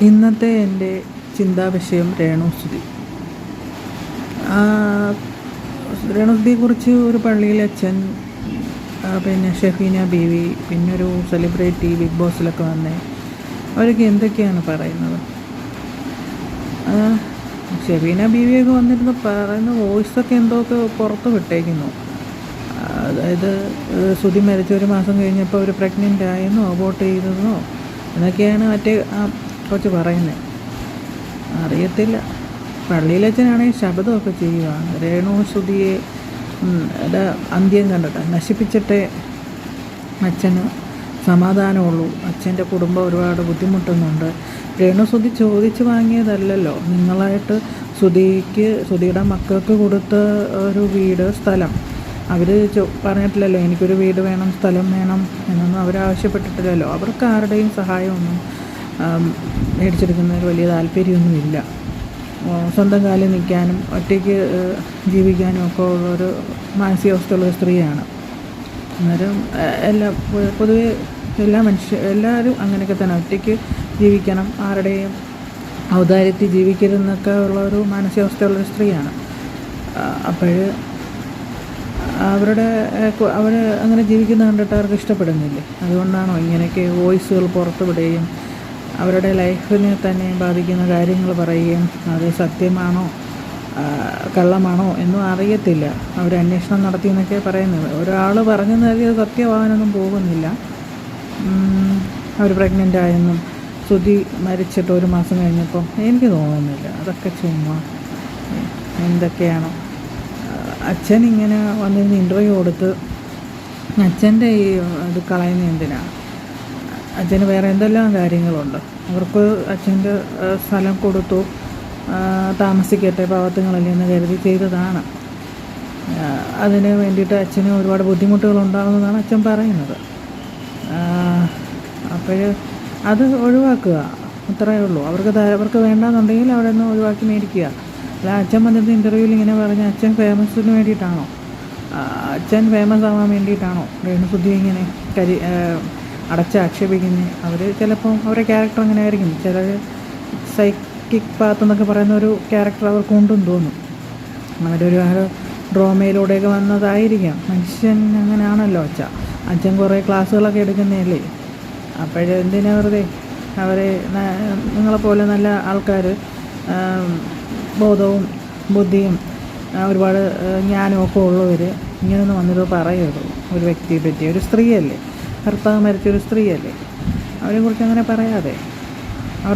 ഇന്നത്തെ എൻ്റെ ചിന്താവിഷയം രേണുസുതി. രേണുസുതിയെക്കുറിച്ച് ഒരു പള്ളിയിലെ അച്ഛൻ, പിന്നെ ഷെഫീന ബീവി, പിന്നൊരു സെലിബ്രിറ്റി ബിഗ് ബോസിലൊക്കെ വന്നേ, അവരൊക്കെ എന്തൊക്കെയാണ് പറയുന്നത്. ഷെഫീന ബീവിയൊക്കെ വന്നിരുന്ന് പറയുന്ന വോയിസൊക്കെ എന്തൊക്കെ പുറത്ത് വിട്ടേക്കുന്നു. അതായത് സുതി മരിച്ച ഒരു മാസം കഴിഞ്ഞപ്പോൾ അവർ പ്രഗ്നൻ്റ് ആയെന്നോ അബോർട്ട് ചെയ്തെന്നോ എന്നൊക്കെയാണ് മറ്റേ കുറച്ച് പറയുന്നത്. അറിയത്തില്ല. പള്ളിയിലച്ഛനാണെങ്കിൽ ശബ്ദമൊക്കെ ചെയ്യുകയാണ്. രേണുസുതിയെ അന്ത്യം കണ്ടിട്ട് നശിപ്പിച്ചിട്ടേ അച്ഛന് സമാധാനമുള്ളൂ. അച്ഛൻ്റെ കുടുംബം ഒരുപാട് ബുദ്ധിമുട്ടുന്നുണ്ട്. രേണുസുതി ചോദിച്ച് വാങ്ങിയതല്ലല്ലോ. നിങ്ങളായിട്ട് സുധിയുടെ മക്കൾക്ക് കൊടുത്ത ഒരു വീട്, സ്ഥലം അവർ പറഞ്ഞിട്ടില്ലല്ലോ. എനിക്കൊരു വീട് വേണം, സ്ഥലം വേണം എന്നൊന്നും അവരാവശ്യപ്പെട്ടിട്ടില്ലല്ലോ. അവർക്ക് ആരുടെയും സഹായമൊന്നും മേടിച്ചെടുക്കുന്നതിൽ വലിയ താല്പര്യമൊന്നുമില്ല. സ്വന്തം കാലിൽ നിൽക്കാനും ഒറ്റയ്ക്ക് ജീവിക്കാനും ഒക്കെ ഉള്ളൊരു മാനസികാവസ്ഥയുള്ള സ്ത്രീയാണ്. അന്നേരം പൊതുവെ എല്ലാവരും അങ്ങനെയൊക്കെ തന്നെ ഒറ്റയ്ക്ക് ജീവിക്കണം, ആരുടെയും ഔദാര്യത്തിൽ ജീവിക്കരുതെന്നൊക്കെ ഉള്ളൊരു മാനസികാവസ്ഥയുള്ളൊരു സ്ത്രീയാണ്. അപ്പോൾ അവർ അങ്ങനെ ജീവിക്കുന്നത് കണ്ടിട്ട് അവർക്ക് ഇഷ്ടപ്പെടുന്നില്ലേ? അതുകൊണ്ടാണോ ഇങ്ങനെയൊക്കെ വോയിസുകൾ പുറത്തു വിടുകയും അവരുടെ ലൈഫിനെ തന്നെ ബാധിക്കുന്ന കാര്യങ്ങൾ പറയുകയും അത് സത്യമാണോ കള്ളമാണോ എന്നും അറിയത്തില്ല. അവർ അന്വേഷണം നടത്തിയെന്നൊക്കെ പറയുന്നത്. ഒരാൾ പറഞ്ഞു നൽകിയത് സത്യമാകാനൊന്നും പോകുന്നില്ല. അവർ പ്രഗ്നൻ്റ് ആയെന്നും സുധി മരിച്ചിട്ട് ഒരു മാസം കഴിഞ്ഞപ്പം എനിക്ക് തോന്നുന്നില്ല. അതൊക്കെ ചുമ്മാ എന്തൊക്കെയാണോ. അച്ഛൻ ഇങ്ങനെ വന്നിരുന്ന് ഇൻ്റർവ്യൂ കൊടുത്ത് അച്ഛൻ്റെ ഈ ഇത് കളയുന്ന എന്തിനാണ്? അച്ഛന് വേറെ എന്തെല്ലാം കാര്യങ്ങളുണ്ട്. അവർക്ക് അച്ഛൻ്റെ സ്ഥലം കൊടുത്തു, താമസിക്കട്ടെ, പാവത്തുങ്ങളല്ലേ എന്ന് കരുതി ചെയ്തതാണ്. അതിന് വേണ്ടിയിട്ട് അച്ഛന് ഒരുപാട് ബുദ്ധിമുട്ടുകളുണ്ടാകുന്നതാണ് അച്ഛൻ പറയുന്നത്. അപ്പോൾ അത് ഒഴിവാക്കുക, അത്രയേ ഉള്ളൂ. അവർക്ക് വേണ്ടാന്നുണ്ടെങ്കിൽ അവിടെ നിന്ന് ഒഴിവാക്കി മേടിക്കുക. അല്ല അച്ഛൻ വന്നിട്ട് ഇൻ്റർവ്യൂവിൽ ഇങ്ങനെ പറഞ്ഞ അച്ഛൻ ഫേമസിന് വേണ്ടിയിട്ടാണോ? അച്ഛൻ ഫേമസ് ആവാൻ വേണ്ടിയിട്ടാണോ രേണുസുതി ഇങ്ങനെ അടച്ചാക്ഷേപിക്കുന്നത്? അവർ ചിലപ്പം അവരുടെ ക്യാരക്ടർ അങ്ങനെ ആയിരിക്കും. ചിലർ സൈക്കിക് പാത്ത് എന്നൊക്കെ പറയുന്ന ഒരു ക്യാരക്ടർ അവർക്കുണ്ടെന്ന് തോന്നും. അവരൊരു ഡ്രാമയിലൂടെയൊക്കെ വന്നതായിരിക്കാം. മനുഷ്യൻ അങ്ങനെയാണല്ലോ. അച്ഛൻ കുറേ ക്ലാസ്സുകളൊക്കെ എടുക്കുന്നതല്ലേ. എന്തിനാ വെറുതെ അവരെ നിങ്ങളെപ്പോലെ നല്ല ആൾക്കാർ, ബോധവും ബുദ്ധിയും ഒരുപാട് ജ്ഞാനമൊക്കെ ഉള്ളവർ ഇങ്ങനെയൊന്നും വന്നിട്ട് പറയരുത്. ഒരു വ്യക്തിയെ പറ്റി, ഒരു സ്ത്രീയല്ലേ, ഭർത്താവ് മരിച്ചൊരു സ്ത്രീയല്ലേ, അവരെക്കുറിച്ച് അങ്ങനെ പറയാതെ